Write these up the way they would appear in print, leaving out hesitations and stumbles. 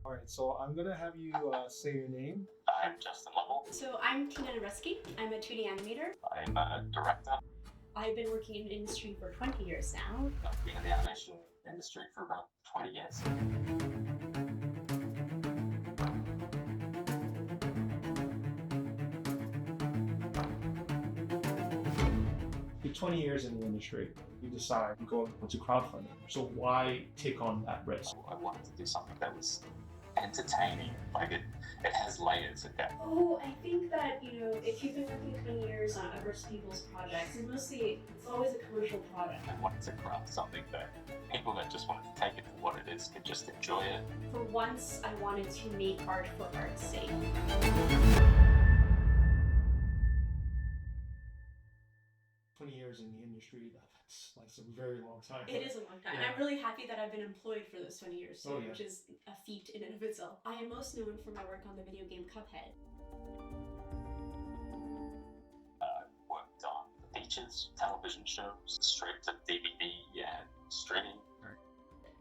All right, so I'm gonna have you say your name. I'm Justin Lovell. So I'm Tina Nareski. I'm a 2D animator. I'm a director. I've been working in the industry for 20 years now. I've been in the animation industry for about 20 years. You're 20 years in the industry. You decide to go into crowdfunding. So why take on that risk? I wanted to do something that was entertaining. Like it has layers of depth. Oh, I think that, if you've been working 20 years on other people's projects, and mostly it's always a commercial product. I wanted to craft something that people that just wanted to take it for what it is could just enjoy it. For once, I wanted to make art for art's sake. 20 years in the industry, that's like some very long time. It is a long time. Yeah. And I'm really happy that I've been employed for those 20 years too, Oh, yeah. which is a feat in and of itself. I am most known for my work on the video game Cuphead. Worked on features, television shows, straight to DVD and streaming.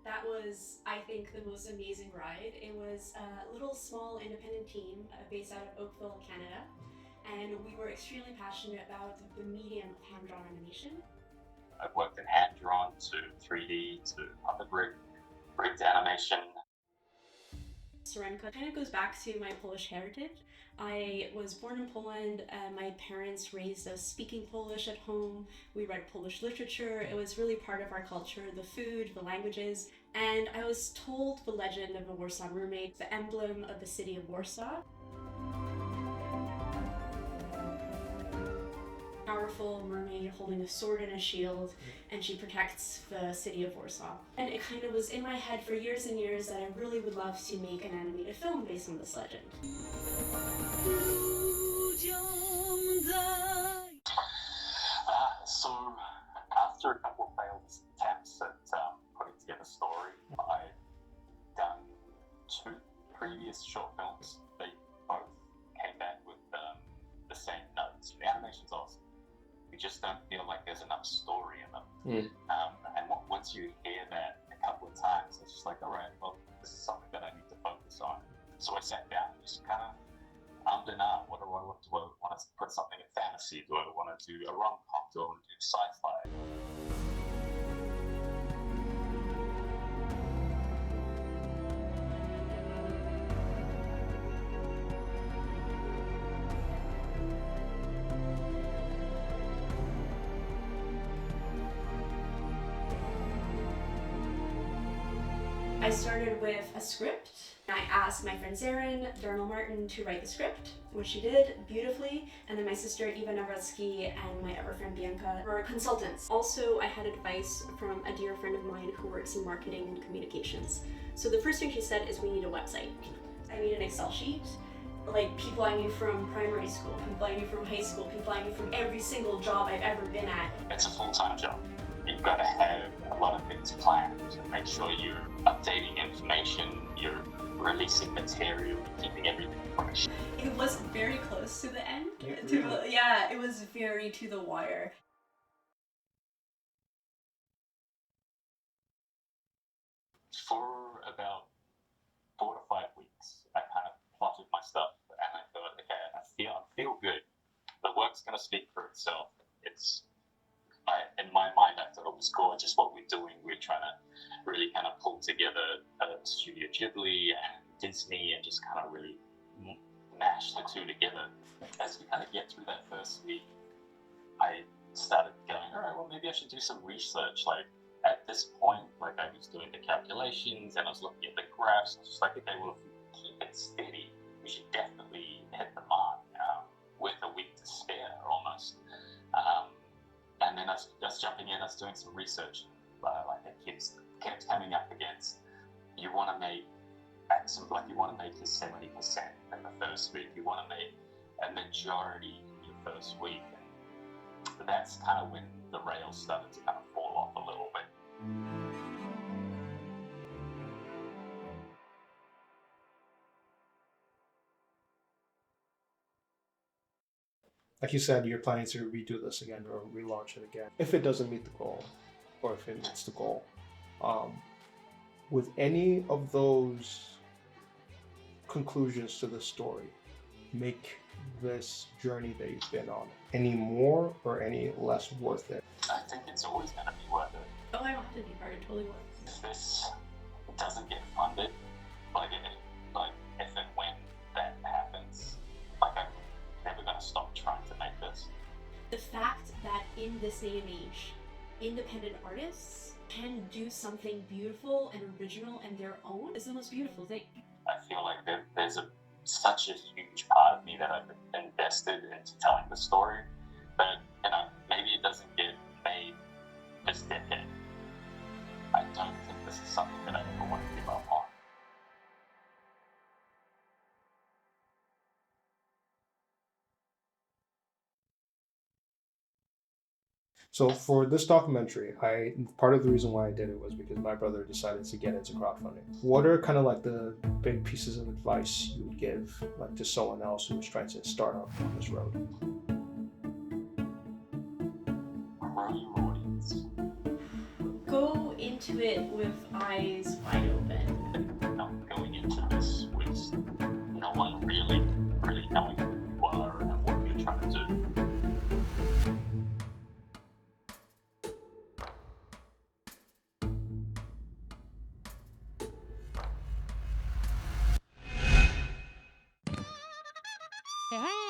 That was, I think, the most amazing ride. It was a little small independent team based out of Oakville, Canada. And we were extremely passionate about the medium of hand-drawn animation. I've worked in hand-drawn to 3D to puppet rigged animation. Serenka kind of goes back to my Polish heritage. I was born in Poland. My parents raised us speaking Polish at home. We read Polish literature. It was really part of our culture, the food, the languages. And I was told the legend of a Warsaw mermaid, the emblem of the city of Warsaw. Powerful mermaid holding a sword and a shield, and she protects the city of Warsaw. And it kind of was in my head for years and years that I really would love to make an animated film based on this legend. So after a couple of failed attempts at putting together a story, I'd done 2 previous short films. They both came back with the same notes. The animation's awesome. You just don't feel like there's enough story in them. And once you hear that a couple of times, it's just like, all right, well, this is something that I need to focus on. So I sat down and just kind of and ah, what do I want? Do I want to put something in fantasy? Do I want to do a rom-com? Do I want to do sci-fi? I started with a script. I asked my friend Zarin, Darnell Martin, to write the script, which she did beautifully. And then my sister Eva Navretsky and my other friend Bianca were consultants. Also, I had advice from a dear friend of mine who works in marketing and communications. So the first thing she said is we need a website. I need an Excel sheet. Like people I knew from primary school, people I knew from high school, people I knew from every single job I've ever been at. It's a full-time job. You've got to have a lot of things planned to make sure you're updating information, you're releasing material, keeping everything fresh. It was very close to the end. Really? Yeah, it was very to the wire. For about 4 to 5 weeks, I kind of plotted my stuff and I thought, okay, I feel good. The work's going to speak for itself. In my mind, I thought it was gorgeous what we're doing. We're trying to really kind of pull together Studio Ghibli and Disney and just kind of really mash the two together. As we kind of get through that first week, I started going, all right, well, maybe I should do some research. Like at this point, like I was doing the calculations and I was looking at the graphs. And just like, okay, well, if we keep it steady, we should definitely hit the mark with a week to spare almost. And then I was jumping in, I was doing some research. Like it kept coming up against, you want to make this 70% in the first week. You want to make a majority in your first week. And that's kind of when the rails started to kind of fall off a little bit. Like you said, you're planning to redo this again or relaunch it again. If it doesn't meet the goal, or if it meets the goal, with any of those conclusions to the story make this journey that you've been on any more or any less worth it? I think it's always going to be worth it. Oh, I don't have to be part. It totally works. If this doesn't get funded, like if and when that happens, like I'm never going to stop trying to make this. The fact that in this day and age, independent artists can do something beautiful and original and their own is the most beautiful thing. I feel like there's such a huge part of me that I've invested into telling the story, but maybe it doesn't get made this decade. I don't think this is something that I ever want to give up on. So for this documentary, part of the reason why I did it was because my brother decided to get into crowdfunding. What are kind of like the big pieces of advice you would give like to someone else who was trying to start out on this road? Grow your audience. Go into it with eyes wide open. Not going into this with no one really knowing who you are and what you're trying to do. Hey,